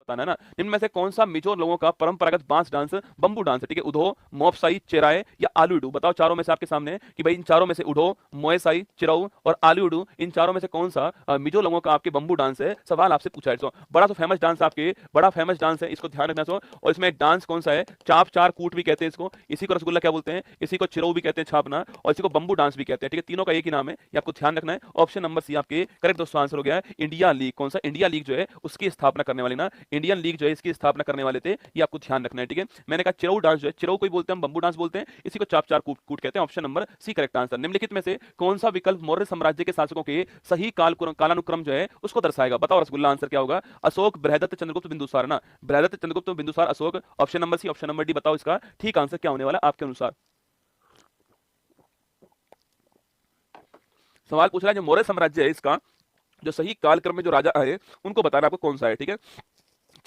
बताना है ना। निम्न में से कौन सा मिजो लोगों का परंपरागत बांस डांस बंबू डांस है, ठीक है। उधो, मोपसाई, चेराए या आलूडू, बताओ चारों में से आपके सामने कि भाई इन चारों में से उधो, मोएसाई, चिराऊ और आलूडू, इन चारों में से कौन सा मिजो लोगों का आपके बंबू डांस है। सवाल आपसे पूछा है। बड़ा तो फेमस डांस आपके, बड़ा फेमस डांस है, इसको ध्यान रखना। और इसमें डांस कौन सा है, चाप चार कूट भी कहते हैं इसको, इसी को रसगुल्ला क्या बोलते हैं, इसी को चिरऊ भी कहते हैं छापना, और इसी को बंबू डांस भी कहते हैं, ठीक है। तीनों का एक ही नाम है, ये आपको ध्यान रखना है। ऑप्शन नंबर सी आपके करेक्ट दोस्तों आंसर हो गया है। इंडिया लीग, कौन सा इंडिया लीग जो है उसकी स्थापना करने वाले ना, इंडियन लीग जो है इसकी स्थापना करने वाले थे, ये आपको ध्यान रखना है, ठीक है। मैंने कहा चिरऊ डांस जो है, चिरऊ कोई बोलते हैं, हम बंबू डांस बोलते हैं, इसी को चाप चार कूट कूट कहते हैं। Option number C correct answer. निम्नलिखित में से कौन सा विकल्प मौर्य साम्राज्य के शासकों के सही कालानुक्रम जो है उसको दर्शाएगा। बताओ रसगुल्ला आंसर क्या होगा। अशोक, बृहदत्त, चंद्रगुप्त, बिंदुसार ना, Brihadatta, Chandragupta, Bindusara, Ashoka. Option number C, option number D, बताओ इसका ठीक आंसर क्या होने वाला आपके अनुसार। सवाल पूछ रहा है जो मौर्य साम्राज्य है इसका जो सही कालक्रम में जो राजा आए उनको बताना आपको कौन सा है, ठीक है।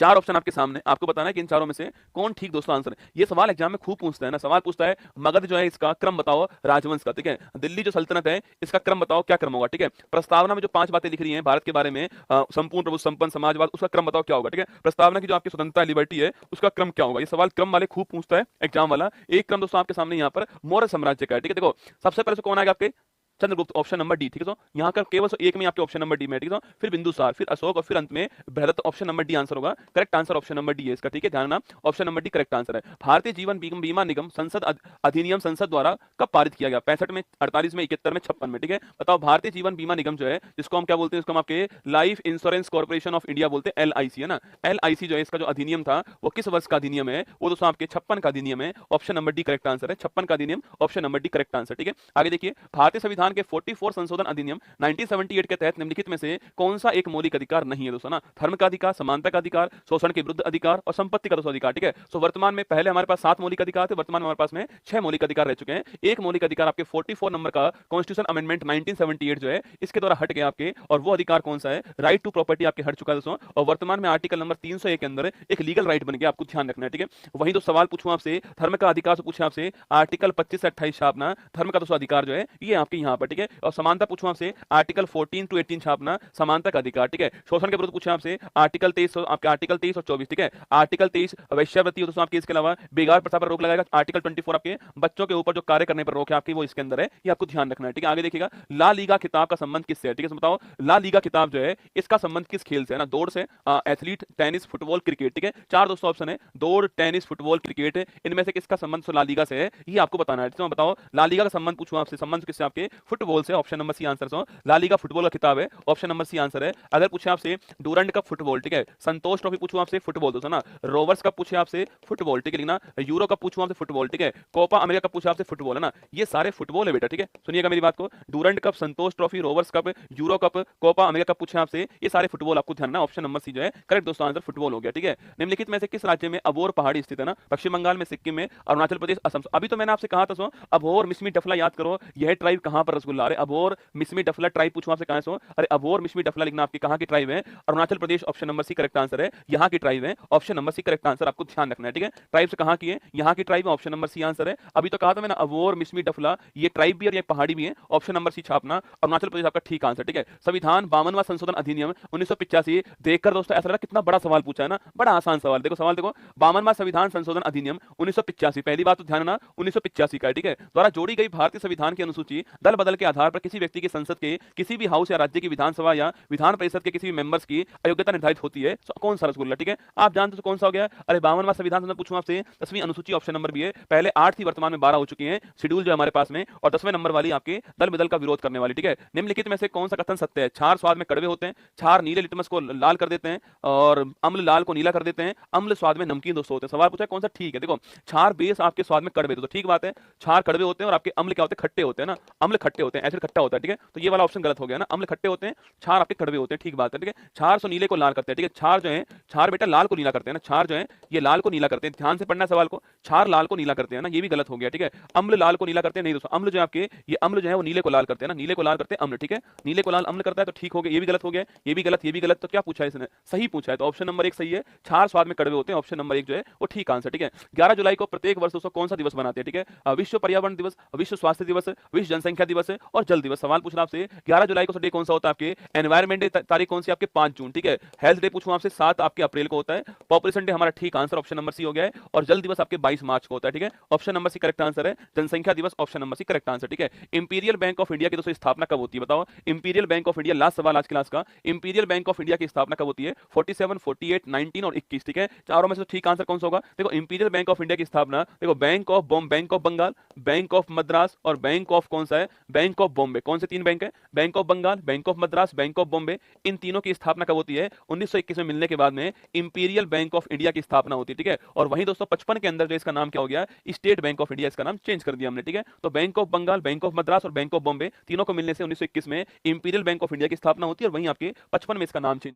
चार ऑप्शन आपके सामने, आपको बताना है कि इन चारों में से कौन ठीक दोस्तों आंसर है। ये सवाल एग्जाम में खूब पूछता है ना। सवाल पूछता है मगध जो है इसका क्रम बताओ राजवंश का, ठीक है। दिल्ली जो सल्तनत है इसका क्रम बताओ क्या क्रम होगा, ठीक है। प्रस्तावना में जो 5 बातें लिख रही हैं भारत के बारे में, संपूर्ण प्रभु संपन्न समाजवाद, उसका क्रम बताओ क्या होगा, ठीक है। प्रस्तावना की जो आपकी स्वतंत्रता लिबर्टी है उसका क्रम क्या होगा। ये सवाल क्रम वाले खूब पूछता है एग्जाम वाला। एक क्रम दोस्तों आपके सामने यहाँ पर मौर्य साम्राज्य का है, ठीक है। देखो सबसे पहले से कौन आएगा आपके, चंद्रगुप्त, ऑप्शन नंबर डी, ठीक है। यहाँ का केवल एक में आपके ऑप्शन नंबर डी में, ठीक है। फिर बिंदुसार, फिर अशोक और फिर अंत में बृहदत्त, ऑप्शन नंबर डी आंसर होगा। Correct answer option number D है इसका, ठीक है। ध्यान रखना option number D correct answer है। भारतीय जीवन बीमा निगम संसद अधिनियम संसद द्वारा कब पारित किया गया, 65 में, 48 में, 71 में, 56 में, ठीक है। बताओ भारतीय जीवन बीमा निगम जो है जिसको हम क्या बोलते हैं, इसको हम आपके life insurance corporation of India बोलते हैं, LIC है ना। LIC जो है इसका जो अधिनियम था वो किस वर्ष का अधिनियम है, वो दोस्तों आपके 56 का अधिनियम है। Option number D correct answer है, 56 का अधिनियम, option number D correct answer, ठीक है। आगे देखिए भारतीय संविधान के 44 संशोधन अधिनियम 1978 के तहत निम्नलिखित में से कौन सा एक मौलिक अधिकार नहीं है दोस्तों ना। धर्म का अधिकार, समानता का अधिकार, शोषण के विरुद्ध अधिकार और संपत्ति का दोस्तों अधिकार, ठीक है। सो वर्तमान में पहले हमारे पास 7 मौलिक अधिकार थे, वर्तमान में हमारे पास में 6 मौलिक अधिकार रह चुके हैं। एक मौलिक अधिकार आपके 44 नंबर का कॉन्स्टिट्यूशन अमेंडमेंट 1978 जो है इसके द्वारा हट गया आपके, और वो अधिकार कौन सा है, राइट टू प्रॉपर्टी आपके हट चुका है दोस्तों। और वर्तमान में आर्टिकल नंबर 301 के अंदर एक लीगल राइट बन गया, आपको ध्यान रखना है, ठीक है। वही तो सवाल पूछूं आपसे धर्म का अधिकार से पूछे आपसे आर्टिकल 25 से 28 छापना, धर्म का दोस्तों अधिकार जो है ये आपके यहाँ पर, ठीक है। और समानता पूछूं आपसे आर्टिकल 14 to 18 छापना, समानता का अधिकार, ठीक है। शोषण के विरुद्ध पूछे आपसे आर्टिकल 23 आपके आर्टिकल 23 और 24, ठीक है। आर्टिकल 23 वैश्यावृत्ति दोस्तों आपके, इसके अलावा बेगार प्रथा पर रोक लगाएगा। आर्टिकल 24 आपके बच्चों के ऊपर जो कार्य करने पर रोक है आपकी, वो इसके अंदर है, ये आपको ध्यान रखना है, ठीक है। आगे देखिएगा ला लीगा खिताब का संबंध किससे है, ठीक है। बताओ ला लीगा खिताब जो है इसका संबंध किस खेल से है ना, दौड़ से, एथलीट, टेनिस, फुटबॉल, क्रिकेट, ठीक है। 4 दोस्तों ऑप्शन है, दौड़, टेनिस, फुटबॉल, क्रिकेट, इनमें से किसका संबंध ला लीगा से है, ये आपको बताना है। तो बताओ ला लीगा का संबंध पूछूं आपसे, संबंध किससे आपके, फुटबॉल से, option number C answer. La Liga football का खिताब है, ऑप्शन नंबर सी आंसर है। अगर पूछे आपसे डूरंड कप फुटबॉल, ठीक है, संतोष ट्रॉफी पूछूं आपसे फुटबॉल दोस्तों ना, रोवर्स कप पूछे आपसे फुटबॉल, ठीक है ना, यूरो कप पूछूं आपसे फुटबॉल, ठीक है, कोपा अमेरिका कप पूछे आपसे फुटबॉल है ना, ये सारे फुटबॉल है बेटा, ठीक है। सुनिएगा मेरी बात को, Durand cup, Santosh trophy, Rovers cup, Euro cup, Copa America cup पूछे आपसे, ये सारे फुटबॉल आपको ध्यान रखना। ऑप्शन नंबर सी जो है करेक्ट दोस्तों आंसर फुटबॉल हो गया, ठीक है। निम्नलिखित में से किस राज्य में अबोर पहाड़ी स्थित है ना, पश्चिम बंगाल में, सिक्किम में, अरुणाचल प्रदेश, असम। अभी तो मैंने आपसे कहा था सो अबोर मिसमी डफला याद करो, यह ट्राइब कहां पर रसगुल्ला, अरे अबोर मिसमी डफला ट्राइब पूछूं आपसे कहां है सो, अरे अबोर मिसमी डफला लिखना आपकी कहां की ट्राइब है, Arunachal Pradesh, option number C correct answer है, यहां की ट्राइब है, option number C correct answer, आपको ध्यान रखना है, ठीक है। ट्राइब से कहां की है, यहां की ट्राइब है, ऑप्शन नंबर सी आंसर है। अभी तो कहा था मैंने अबोर मिसमी डफला, ये ट्राइब भी है और ये पहाड़ी भी है, ऑप्शन नंबर सी छापना, अरुणाचल प्रदेश आपका ठीक आंसर, ठीक है। संविधान 52वां संशोधन अधिनियम 1985, देखकर दोस्तों ऐसा लगा कितना बड़ा सवाल पूछा है ना, बड़ा आसान सवाल। देखो सवाल देखो, 52वां संविधान संशोधन अधिनियम 1985, पहली बात तो ध्यान ना 1985 का है, ठीक है, द्वारा जोड़ी गई भारतीय संविधान की अनुसूची दल बदल के आधार पर किसी व्यक्ति की संसद के किसी भी हाउस या राज्य की विधानसभा या विधान परिषद के किसी भी मेंबर्स की अयोग्यता निर्धारित होती है। कौन सा रसगुल्ला, ठीक है, आप जानते हो कौन सा हो गया, अरे 52वां संविधान संशोधन पूछूं आपसे 10वीं अनुसूची, ऑप्शन नंबर बी है। पहले 8 थी, वर्तमान में 12 हो चुकी है शेड्यूल जो हमारे पास में, और 10वें नंबर वाली आपके दल बदल का विरोध करने वाली, ठीक है। निम्नलिखित में से कौन सा कथन सत्य है, छार स्वाद में कड़वे होते हैं, छार नीले लिटमस को लाल कर देते हैं और अम्ल लाल को नीला कर देते हैं, अम्ल स्वाद में नमकीन दोस्तों होते हैं। सवाल पूछा है कौन सा ठीक है। देखो छार बेस आपके स्वाद में कड़वे, तो ठीक बात है, छार कड़वे होते हैं और आपके अम्ल क्या होते हैं, खट्टे होते हैं ना, अम्ल खट्टे होते हैं, एसिड खट्टा होता है, ठीक है। तो ये वाला ऑप्शन गलत हो गया ना, अम्ल खट्टे होते हैं, छार आपके कड़वे होते हैं, ठीक बात है, ठीक है। छार सो नीले को लाल करते हैं, ठीक है, छार जो है, छार बेटा लाल को नीला करते हैं ना, छार जो है ये लाल को नीला करते हैं, ध्यान से पढ़ना सवाल को, छार लाल को नीला करते हैं ना, ये भी गलत हो गया, ठीक है। अम्ल लाल को नीला करते हैं नहीं दोस्तों, अम्ल जो है आपके, ये अम्ल जो है वो नीले को लाल करते हैं ना, नीले को लाल करते हैं अम्ल, ठीक है, नीले को लाल अम्ल करता है, तो ठीक हो गया, ये भी गलत हो गया, ये भी गलत, ये भी गलत। तो क्या पूछा है इसने, सही पूछा है, तो ऑप्शन नंबर 1 सही है, छार स्वाद में कड़वे होते हैं, ऑप्शन नंबर 1 जो है वो ठीक आंसर, ठीक है। 11 जुलाई को प्रत्येक वर्ष दोस्तों कौन सा दिवस मनाते हैं, ठीक है, विश्व पर्यावरण दिवस, विश्व स्वास्थ्य दिवस, विश्व जनसंख्या दिवस, दिवस है और जल दिवस। सवाल पूछ रहा आपसे 11 जुलाई को डे कौन सा होता है आपके, एनवायरमेंट डे तारीख कौन सी आपके 5 जून, ठीक है। हेल्थ डे पूछूं आपसे 7 आपके अप्रैल को होता है। पॉपुलेशन डे हमारा ठीक आंसर ऑप्शन नंबर सी हो गया है। और जल दिवस आपके 22 मार्च को होता है, ठीक है। Option number C correct answer है। जनसंख्या दिवस option number C correct answer, ठीक है। इंपीरियल बैंक ऑफ इंडिया की दोस्तों स्थापना कब होती है, बताओ। Imperial bank of India, last सवाल आज क्लास का, इंपीरियल बैंक ऑफ इंडिया की स्थापना कब होती है? 47, 48, 19 और 21, ठीक है। चारों में से ठीक आंसर कौन सा होगा? देखो इंपीरियल बैंक ऑफ इंडिया की स्थापना, देखो bank of bank of Bengal, bank of Madras और बैंक ऑफ कौन सा है, बैंक ऑफ बॉम्बे। कौन से 3 बैंक है? Bank of Bengal, bank of Madras, bank of Bombay. इन तीनों की स्थापना कब होती है? 1921 में मिलने के बाद में इंपीरियल बैंक ऑफ इंडिया की स्थापना होती है, ठीक है। और वहीं दोस्तों 55 के अंदर जो इसका नाम क्या हो गया, स्टेट बैंक ऑफ इंडिया, इसका नाम चेंज कर दिया हमने, ठीक है। तो bank of Bengal, bank of Madras और बैंक ऑफ बॉम्बे तीनों को मिलने से 1921 में इंपीरियल बैंक ऑफ इंडिया की स्थापना होती है और वहीं आपके 55 में इसका नाम चेंज